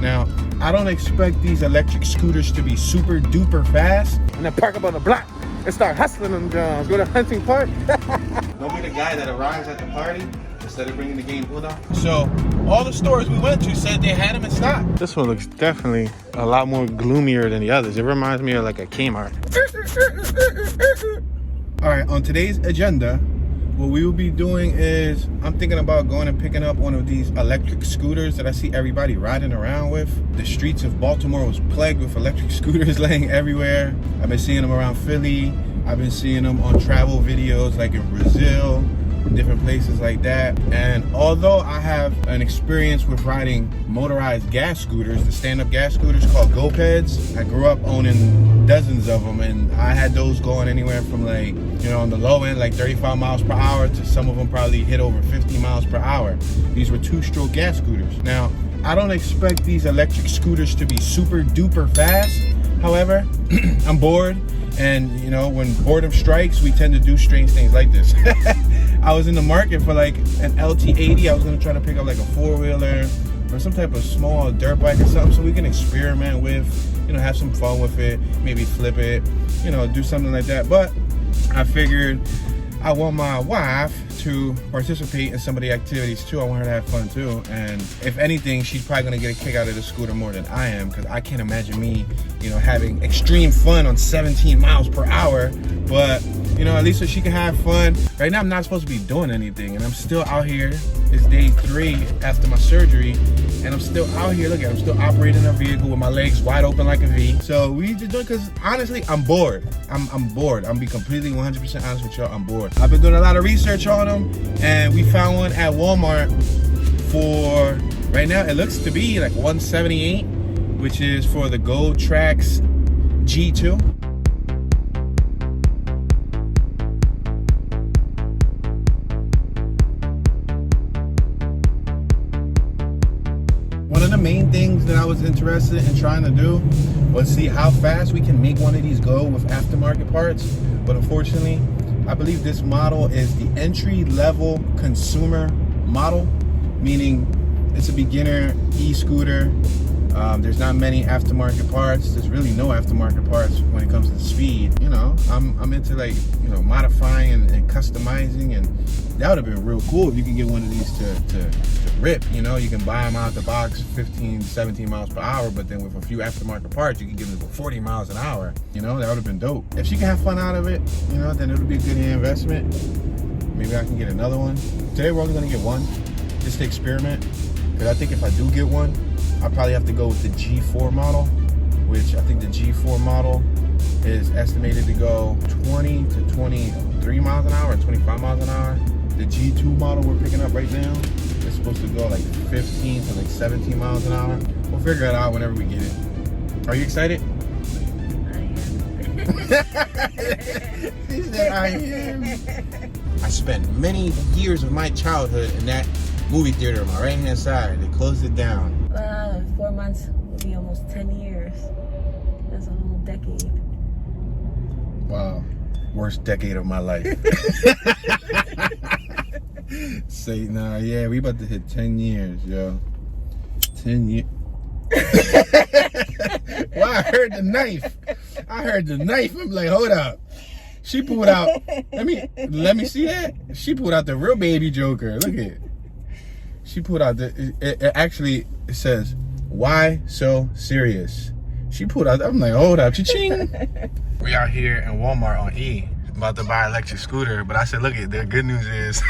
Now, I don't expect these electric scooters to be super duper fast. And then park up on the block and start hustling them Johns. Go to Hunting Park. Don't be the guy that arrives at the party instead of bringing the game Uno. So, all the stores we went to said they had them in stock. This one looks definitely a lot more gloomier than the others. It reminds me of like a Kmart. All right, on today's agenda, what we will be doing is, I'm thinking about going and picking up one of these electric scooters that I see everybody riding around with. The streets of Baltimore was plagued with electric scooters laying everywhere. I've been seeing them around Philly. I've been seeing them on travel videos like in Brazil, different places like that. And although I have an experience with riding motorized gas scooters, the stand-up gas scooters called GoPeds, I grew up owning dozens of them, and I had those going anywhere from, like, you know, on the low end, like 35 miles per hour, to some of them probably hit over 50 miles per hour. These were two-stroke gas scooters. Now, I don't expect these electric scooters to be super duper fast. However, I'm bored, and you know, when boredom strikes, we tend to do strange things like this. I was in the market for like an LT80. I was gonna try to pick up like a four-wheeler or some type of small dirt bike or something, so we can experiment with, you know, have some fun with it, maybe flip it, you know, do something like that. But I figured I want my wife to participate in some of the activities too. I want her to have fun too. And if anything, she's probably gonna get a kick out of the scooter more than I am, because I can't imagine me, you know, having extreme fun on 17 miles per hour. But, you know, at least so she can have fun. Right now, I'm not supposed to be doing anything, and I'm still out here. It's day 3 after my surgery, and I'm still out here. Look at, I'm still operating a vehicle with my legs wide open like a V. So we just do it because honestly, I'm bored. I'm bored. I'm be completely 100% honest with y'all. I'm bored. I've been doing a lot of research on them, and we found one at Walmart for, right now, it looks to be like $178, which is for the Gotrax G2. One of the main things that I was interested in trying to do was see how fast we can make one of these go with aftermarket parts. But unfortunately, I believe this model is the entry-level consumer model, meaning it's a beginner e-scooter. There's not many aftermarket parts. There's really no aftermarket parts when it comes to speed. You know, I'm into, like, you know, modifying and customizing, and that would have been real cool if you could get one of these to rip. You know, you can buy them out the box 15, 17 miles per hour, but then with a few aftermarket parts, you can get them to 40 miles an hour. You know, that would have been dope. If she can have fun out of it, you know, then it would be a good investment. Maybe I can get another one. Today we're only gonna get one, just to experiment. Because I think if I do get one, I'll probably have to go with the G4 model, which I think the G4 model is estimated to go 20 to 23 miles an hour, 25 miles an hour. The G2 model we're picking up right now is supposed to go like 15 to like 17 miles an hour. We'll figure it out whenever we get it. Are you excited? I am. She said, I am. I spent many years of my childhood in that movie theater on my right hand side. They closed it down. 4 months will be almost 10 years. That's a whole decade. Wow. Worst decade of my life. Say, nah, yeah, we about to hit 10 years, yo. 10 years. Well, I heard the knife. I'm like, hold up. She pulled out, let me see that. She pulled out the real baby Joker. Look at it. She pulled out it actually, it says, "Why so serious?" She pulled out, I'm like, hold up, cha-ching. We out here in Walmart on E, about to buy an electric scooter, but I said, look at, the good news is,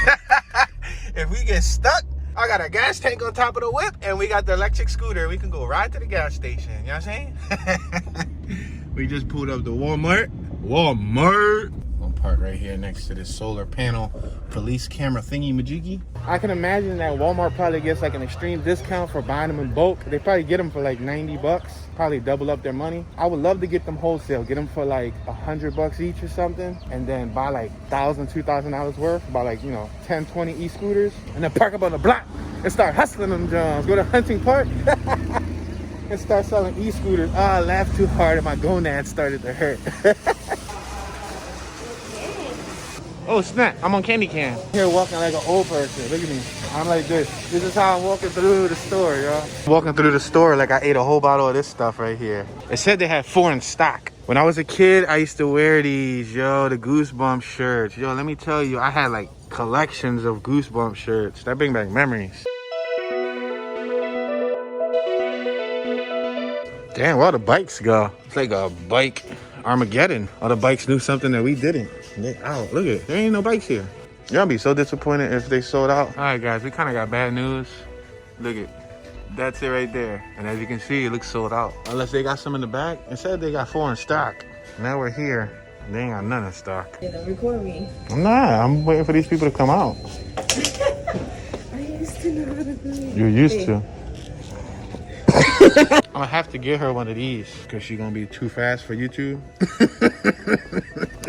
if we get stuck, I got a gas tank on top of the whip, and we got the electric scooter. We can go right to the gas station, you know what I'm saying? We just pulled up to Walmart. One part right here next to this solar panel police camera thingy majiggy. I can imagine that Walmart probably gets like an extreme discount for buying them in bulk. They probably get them for like 90 bucks, probably double up their money. I would love to get them wholesale, get them for like 100 bucks each or something, and then buy like $1,000, $2,000 worth, buy like, you know, 10, 20 e-scooters, and then park up on the block and start hustling them Johns. Go to Hunting Park and start selling e-scooters. I laughed too hard and my gonads started to hurt. Oh snap, I'm on candy can. Here walking like an old person. Look at me. I'm like this. This is how I'm walking through the store, y'all. Walking through the store like I ate a whole bottle of this stuff right here. It said they had 4 in stock. When I was a kid, I used to wear these, yo, the Goosebump shirts. Yo, let me tell you, I had like collections of Goosebump shirts. That bring back memories. Damn, where all the bikes go? It's like a bike Armageddon. All the bikes knew something that we didn't. They out. Look at it. There ain't no bikes here. Y'all be so disappointed if they sold out. All right, guys, we kind of got bad news. Look at that's it right there. And as you can see, it looks sold out. Unless they got some in the back. It said they got 4 in stock. Now we're here. They ain't got none in stock. Yeah, don't record me. I'm not. I'm waiting for these people to come out. I used to know how to do it. You're used to. I'm gonna have to get her one of these because she's gonna be too fast for YouTube.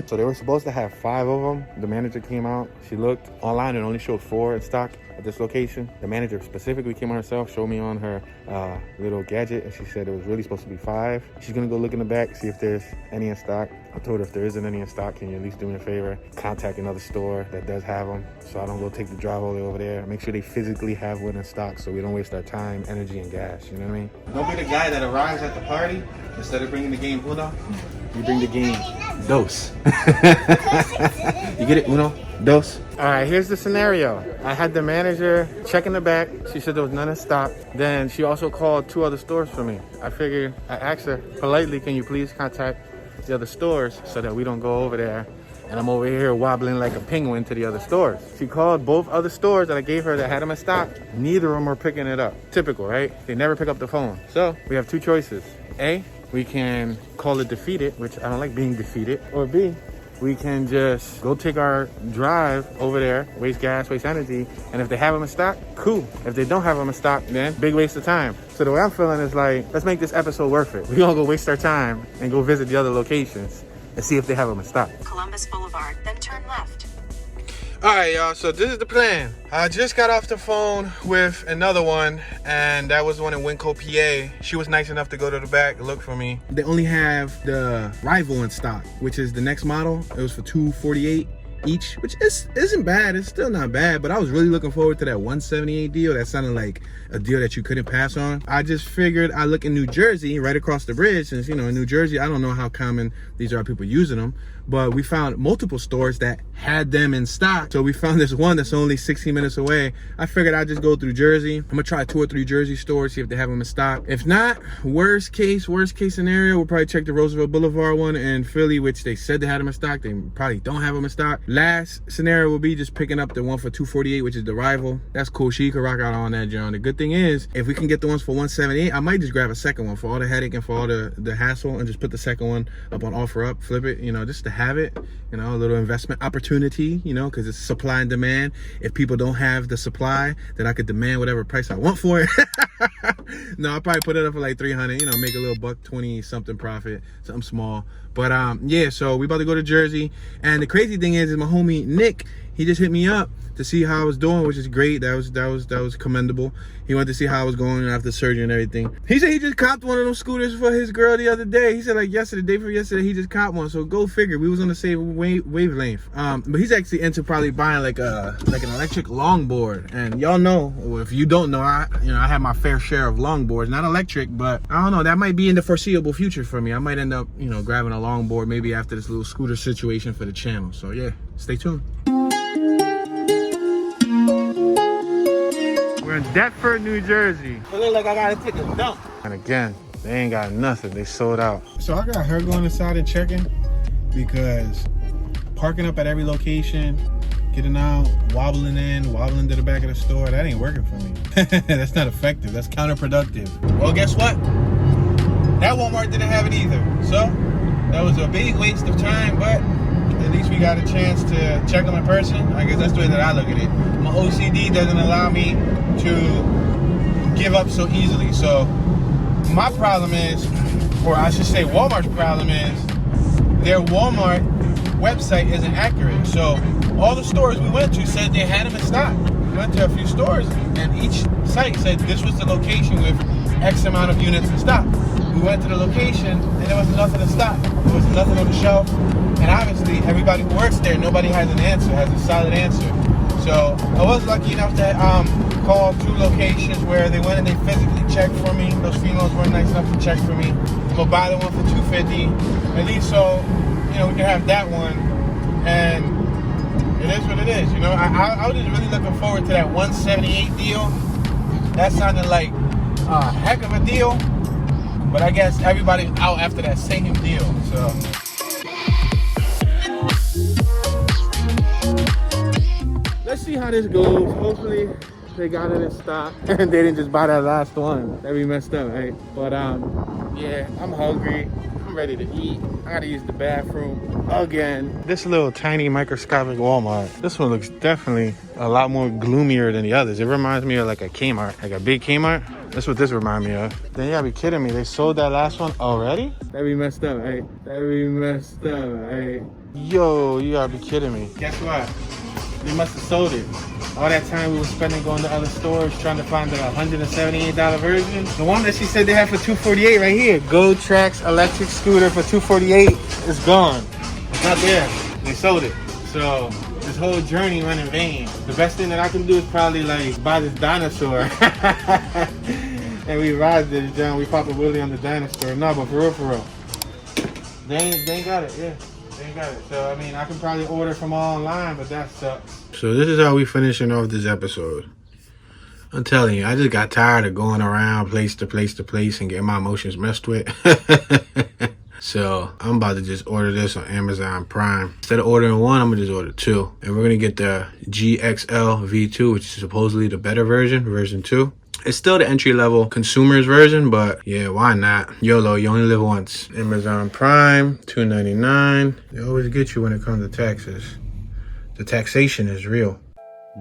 So they were supposed to have 5 of them. The manager came out. She looked online and only showed 4 in stock at this location. The manager specifically came on herself, showed me on her little gadget, and she said it was really supposed to be 5. She's gonna go look in the back, see if there's any in stock. I told her if there isn't any in stock, can you at least do me a favor? Contact another store that does have them so I don't go take the drive all the way over there. Make sure they physically have one in stock so we don't waste our time, energy, and gas, you know what I mean? Don't be the guy that arrives at the party. Instead of bringing the game Uno, you bring the game Dos. You get it? Uno, Dos. All right, here's the scenario. I had the manager check in the back. She said there was none in stock. Then she also called 2 other stores for me. I figured, I asked her politely, can you please contact the other stores so that we don't go over there and I'm over here wobbling like a penguin to the other stores. She called both other stores that I gave her that had them in stock. Neither of them were picking it up. Typical, right? They never pick up the phone. So we have 2 choices. A, we can call it defeated, which I don't like being defeated. Or B, we can just go take our drive over there, waste gas, waste energy, and if they have them in stock, cool. If they don't have them in stock, then big waste of time. So the way I'm feeling is like, let's make this episode worth it. We're gonna go waste our time and go visit the other locations and see if they have them in stock. Columbus Boulevard, then turn left. All right, y'all, so this is the plan. I just got off the phone with another one, and that was the one in Winco, PA. She was nice enough to go to the back and look for me. They only have the Rival in stock, which is the next model. It was for $248 each, which isn't bad. It's still not bad, but I was really looking forward to that $178 deal. That sounded like a deal that you couldn't pass on. I just figured I look in New Jersey, right across the bridge, since, you know, in New Jersey, I don't know how common these are people using them, but we found multiple stores that had them in stock. So we found this one that's only 16 minutes away. I figured I'd just go through Jersey. I'm gonna try 2 or 3 Jersey stores, see if they have them in stock. If not, worst case scenario, we'll probably check the Roosevelt Boulevard one in Philly, which they said they had them in stock. They probably don't have them in stock. Last scenario will be just picking up the one for $248, which is the Rival. That's cool. She could rock out on that, John. The good thing is, if we can get the ones for $178, I might just grab a second one for all the headache and for all the hassle, and just put the second one up on OfferUp, flip it, you know, just to have it, you know, a little investment opportunity, you know, because it's supply and demand. If people don't have the supply, then I could demand whatever price I want for it. No, I'll probably put it up for like $300, you know, make a little $120 something profit, something small. But yeah, so we about to go to Jersey. And the crazy thing is my homie Nick, he just hit me up to see how I was doing, which is great. That was commendable. He wanted to see how I was going after surgery and everything. He said he just copped one of those scooters for his girl the other day. He said like yesterday, day before yesterday, he just copped one. So go figure. We was on the same wavelength. But he's actually into probably buying like an electric longboard. And y'all know, or if you don't know, I have my fair share of longboards, not electric, but I don't know. That might be in the foreseeable future for me. I might end up, you know, grabbing a longboard maybe after this little scooter situation for the channel. So yeah, stay tuned. We're in Deptford, New Jersey. It look like I gotta take a dump. And again, they ain't got nothing. They sold out. So I got her going inside and checking, because parking up at every location, getting out, wobbling to the back of the store, that ain't working for me. That's not effective. That's counterproductive. Well, guess what? That Walmart didn't have it either. So that was a big waste of time, but at least we got a chance to check them in person. I guess that's the way that I look at it. My OCD doesn't allow me to give up so easily. So my problem is, or I should say Walmart's problem is, their Walmart website isn't accurate. So all the stores we went to said they had them in stock. We went to a few stores and each site said this was the location with X amount of units in stock. we went to the location and there was nothing to stock. There was nothing on the shelf. And obviously, everybody who works there, nobody has an answer, has a solid answer. So I was lucky enough to call 2 locations where they went and they physically checked for me. Those females weren't nice enough to check for me. I'm gonna buy the one for $250, at least so we can have that one. And it is what it is, I was just really looking forward to that 178 deal. That sounded like a heck of a deal, but I guess everybody's out after that same deal. So. Let's see how this goes. Hopefully they got it in stock and they didn't just buy that last one. That'd be messed up, right? But yeah, I'm hungry. I'm ready to eat. I gotta use the bathroom again. This little tiny microscopic Walmart. This one looks definitely a lot more gloomier than the others. It reminds me of like a Kmart, like a big Kmart. That's what this reminds me of. Then you gotta be kidding me. They sold that last one already? That'd be messed up, right? That'd be messed up, right? Yo, you gotta be kidding me. Guess what? They must have sold it. All that time we were spending going to other stores trying to find the $178 version. The one that she said they had for $248 right here. Gotrax electric scooter for $248 is gone. It's not there. They sold it. So this whole journey went in vain. The best thing that I can do is probably like buy this dinosaur. And we ride this down. We pop a wheelie on the dinosaur. No, but for real. They ain't got it, yeah. They got it. So, I mean, I can probably order from online, but that sucks. So this is how we finishing off this episode. I'm telling you, I just got tired of going around place to place to place and getting my emotions messed with. So I'm about to just order this on Amazon Prime. Instead of ordering 1, I'm gonna just order 2. And we're gonna get the GXL V2, which is supposedly the better version 2. It's still the entry-level consumer's version, but yeah, why not? YOLO, you only live once. Amazon Prime, $2.99. They always get you when it comes to taxes. The taxation is real.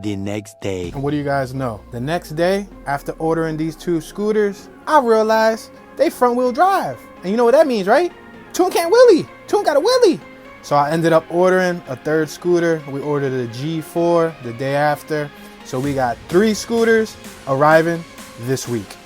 The next day. And what do you guys know? The next day, after ordering these 2 scooters, I realized they front-wheel drive. And you know what that means, right? Toon can't wheelie. Toon got a wheelie. So I ended up ordering a 3rd scooter. We ordered a G4 the day after. So we got 3 scooters arriving this week.